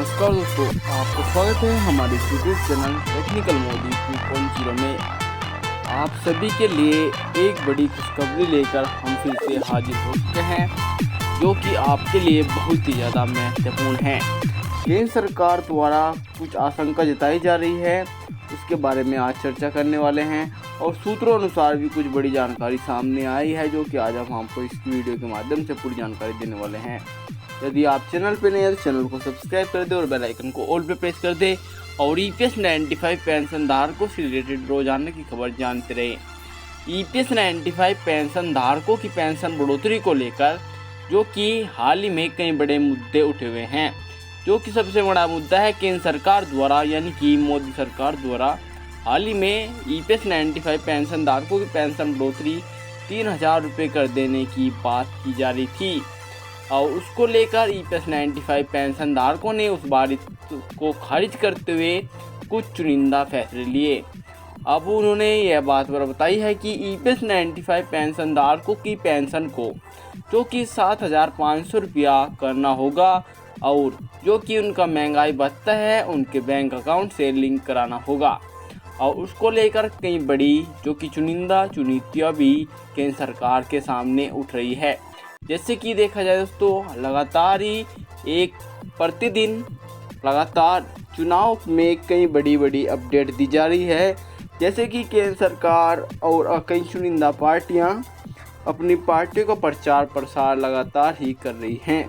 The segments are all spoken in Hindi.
नमस्कार दोस्तों, आपका स्वागत है हमारे यूट्यूब चैनल टेक्निकल मोदी 2.0 में। आप सभी के लिए एक बड़ी खुशखबरी लेकर हम फिर से हाजिर हो चुके हैं, जो कि आपके लिए बहुत ही ज़्यादा महत्वपूर्ण है। केंद्र सरकार द्वारा कुछ आशंका जताई जा रही है, उसके बारे में आज चर्चा करने वाले हैं और सूत्रों अनुसार भी कुछ बड़ी जानकारी सामने आई है, जो कि आज हम आपको इस वीडियो के माध्यम से पूरी जानकारी देने वाले हैं। यदि आप चैनल पर नए हैं तो चैनल को सब्सक्राइब कर दें और बेल आइकन को ऑल पे प्रेस कर दें और EPS 95 पेंशन धारकों से रिलेटेड रोजाना की खबर जानते रहें। EPS 95 पेंशन धारकों की पेंशन बढ़ोतरी को लेकर जो कि हाल ही में कई बड़े मुद्दे उठे हुए हैं, जो कि सबसे बड़ा मुद्दा है केंद्र सरकार द्वारा यानी कि मोदी सरकार द्वारा हाल ही में EPS 95 पेंशन धारकों की पेंशन बढ़ोतरी 3000 रुपये कर देने की बात की जा रही थी और उसको लेकर EPS 95 पेंशन धारकों ने उस बात को खारिज करते हुए कुछ चुनिंदा फैसले लिए। अब उन्होंने यह बात बताई है कि EPS 95 पेंशन धारकों की पेंशन को जो कि 7500 रुपया करना होगा और जो कि उनका महंगाई भत्ता है उनके बैंक अकाउंट से लिंक कराना होगा और उसको लेकर कई बड़ी जो कि चुनिंदा चुनौतियाँ भी केंद्र सरकार के सामने उठ रही है। जैसे कि देखा जाए दोस्तों, लगातार ही एक प्रतिदिन लगातार चुनाव में कई बड़ी अपडेट दी जा रही है। जैसे कि केंद्र सरकार और कई चुनिंदा पार्टियां अपनी पार्टियों का प्रचार प्रसार लगातार ही कर रही हैं।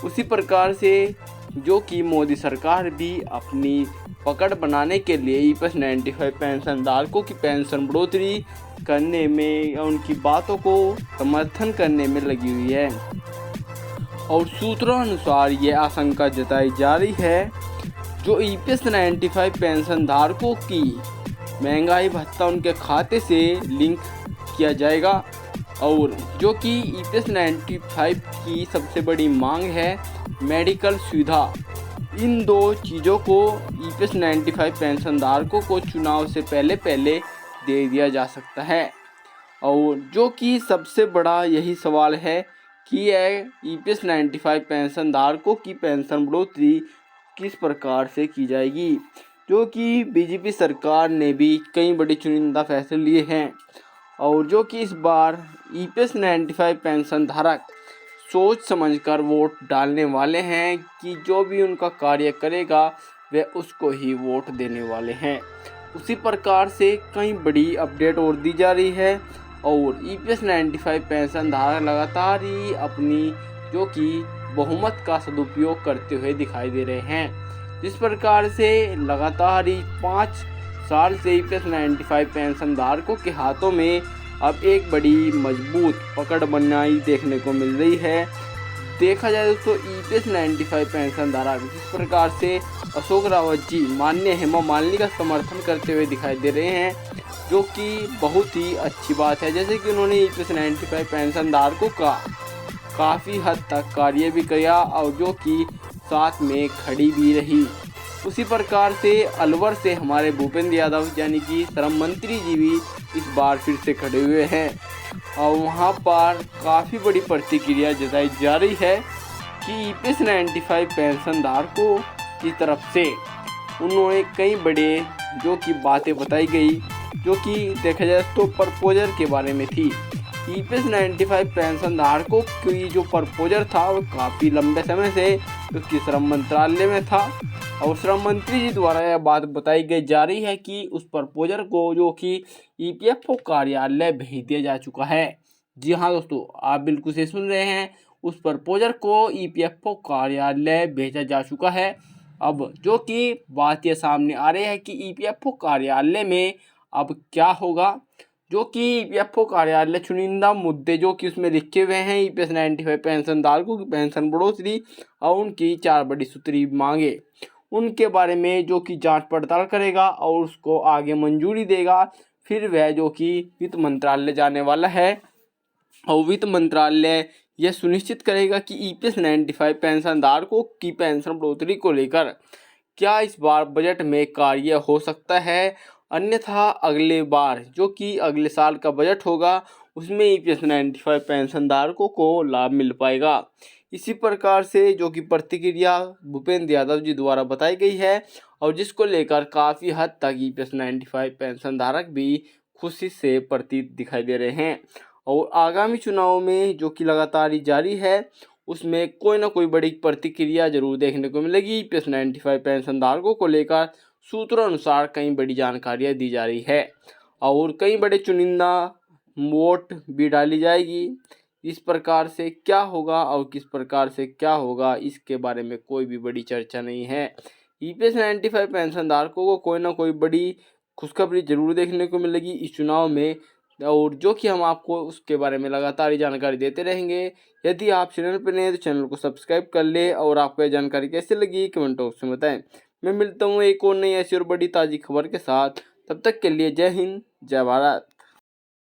उसी प्रकार से जो कि मोदी सरकार भी अपनी पकड़ बनाने के लिए EPS 95 पेंशन धारकों की पेंशन बढ़ोतरी करने में या उनकी बातों को समर्थन करने में लगी हुई है और सूत्रों अनुसार ये आशंका जताई जा रही है जो EPS 95 पेंशन धारकों की महंगाई भत्ता उनके खाते से लिंक किया जाएगा और जो कि EPS 95 की सबसे बड़ी मांग है मेडिकल सुविधा। इन दो चीज़ों को EPS 95 पेंशन धारकों को चुनाव से पहले दे दिया जा सकता है और जो कि सबसे बड़ा यही सवाल है कि यह EPS 95 पेंशन धारकों की पेंशन बढ़ोतरी किस प्रकार से की जाएगी, जो कि बीजेपी सरकार ने भी कई बड़े चुनिंदा फैसले लिए हैं और जो कि इस बार EPS 95 पेंशन धारक सोच समझकर वोट डालने वाले हैं कि जो भी उनका कार्य करेगा वह उसको ही वोट देने वाले हैं। उसी प्रकार से कई बड़ी अपडेट और दी जा रही है और EPS 95 पेंशन धारक लगातार ही अपनी जो कि बहुमत का सदुपयोग करते हुए दिखाई दे रहे हैं। जिस प्रकार से लगातार ही 5 साल से EPS 95 पेंशन धारकों के हाथों में अब एक बड़ी मजबूत पकड़ बनाई देखने को मिल रही है। देखा जाए दोस्तों, EPS 95 पेंशन धारक जिस प्रकार से अशोक रावत जी माननीय हेमा मालिनी का समर्थन करते हुए दिखाई दे रहे हैं, जो कि बहुत ही अच्छी बात है। जैसे कि उन्होंने EPS 95 पेंशन धारकों का काफ़ी हद तक कार्य भी किया और जो कि साथ में खड़ी भी रही। उसी प्रकार से अलवर से हमारे भूपेंद्र यादव यानी कि श्रम मंत्री जी भी इस बार फिर से खड़े हुए हैं और वहां पर काफ़ी बड़ी प्रतिक्रिया जताई जा रही है कि EPS 95 पेंशन धारकों की तरफ से उन्होंने कई बड़े जो कि बातें बताई गई, जो कि देखा जाए तो प्रपोजल के बारे में थी। EPS 95 पेंशन धारकों की जो प्रपोजल था वो काफ़ी लंबे समय से उसकी श्रम मंत्रालय में था और श्रम मंत्री जी द्वारा यह बात बताई गई जा रही है कि उस प्रपोजल को जो कि EPFO कार्यालय भेज दिया जा चुका है। जी हाँ दोस्तों, आप बिल्कुल से सुन रहे हैं, उस प्रपोजल को EPFO कार्यालय भेजा जा चुका है। अब जो कि बात यह सामने आ रही है कि EPFO कार्यालय में अब क्या होगा, जो कि EPFO कार्यालय चुनिंदा मुद्दे जो कि उसमें लिखे हुए हैं EPS 95 पेंशन धारकों की पेंशन बढ़ोतरी और उनकी 4 बड़ी सूत्री मांगे, उनके बारे में जो कि जांच पड़ताल करेगा और उसको आगे मंजूरी देगा। फिर वह जो कि वित्त मंत्रालय जाने वाला है और वित्त मंत्रालय यह सुनिश्चित करेगा कि EPS 95 पेंशन धारकों की पेंशन बढ़ोतरी को लेकर क्या इस बार बजट में कार्य हो सकता है, अन्यथा अगले बार जो कि अगले साल का बजट होगा उसमें EPS 95 पेंशन धारकों को लाभ मिल पाएगा। इसी प्रकार से जो कि प्रतिक्रिया भूपेंद्र यादव जी द्वारा बताई गई है और जिसको लेकर काफ़ी हद तक EPS 95 पेंशन धारक भी खुशी से प्रतीत दिखाई दे रहे हैं। और आगामी चुनाव में जो कि लगातार जारी है उसमें कोई ना कोई बड़ी प्रतिक्रिया जरूर देखने को मिलेगी। EPS 95 पेंशन धारकों को लेकर सूत्रों अनुसार कई बड़ी जानकारियां दी जा रही है और कई बड़े चुनिंदा वोट भी डाली जाएगी। इस प्रकार से क्या होगा और किस प्रकार से क्या होगा इसके बारे में कोई भी बड़ी चर्चा नहीं है। EPS 95 पेंशन धारकों को कोई ना कोई बड़ी खुशखबरी जरूर देखने को मिलेगी इस चुनाव में और जो कि हम आपको उसके बारे में लगातार जानकारी देते रहेंगे। यदि आप चैनल पर नए हैं तो चैनल को सब्सक्राइब कर ले और आपको यह जानकारी कैसे लगी कमेंट बॉक्स में बताएं। मैं मिलता हूँ एक और नई ऐसी और बड़ी ताज़ी खबर के साथ, तब तक के लिए जय हिंद जय भारत।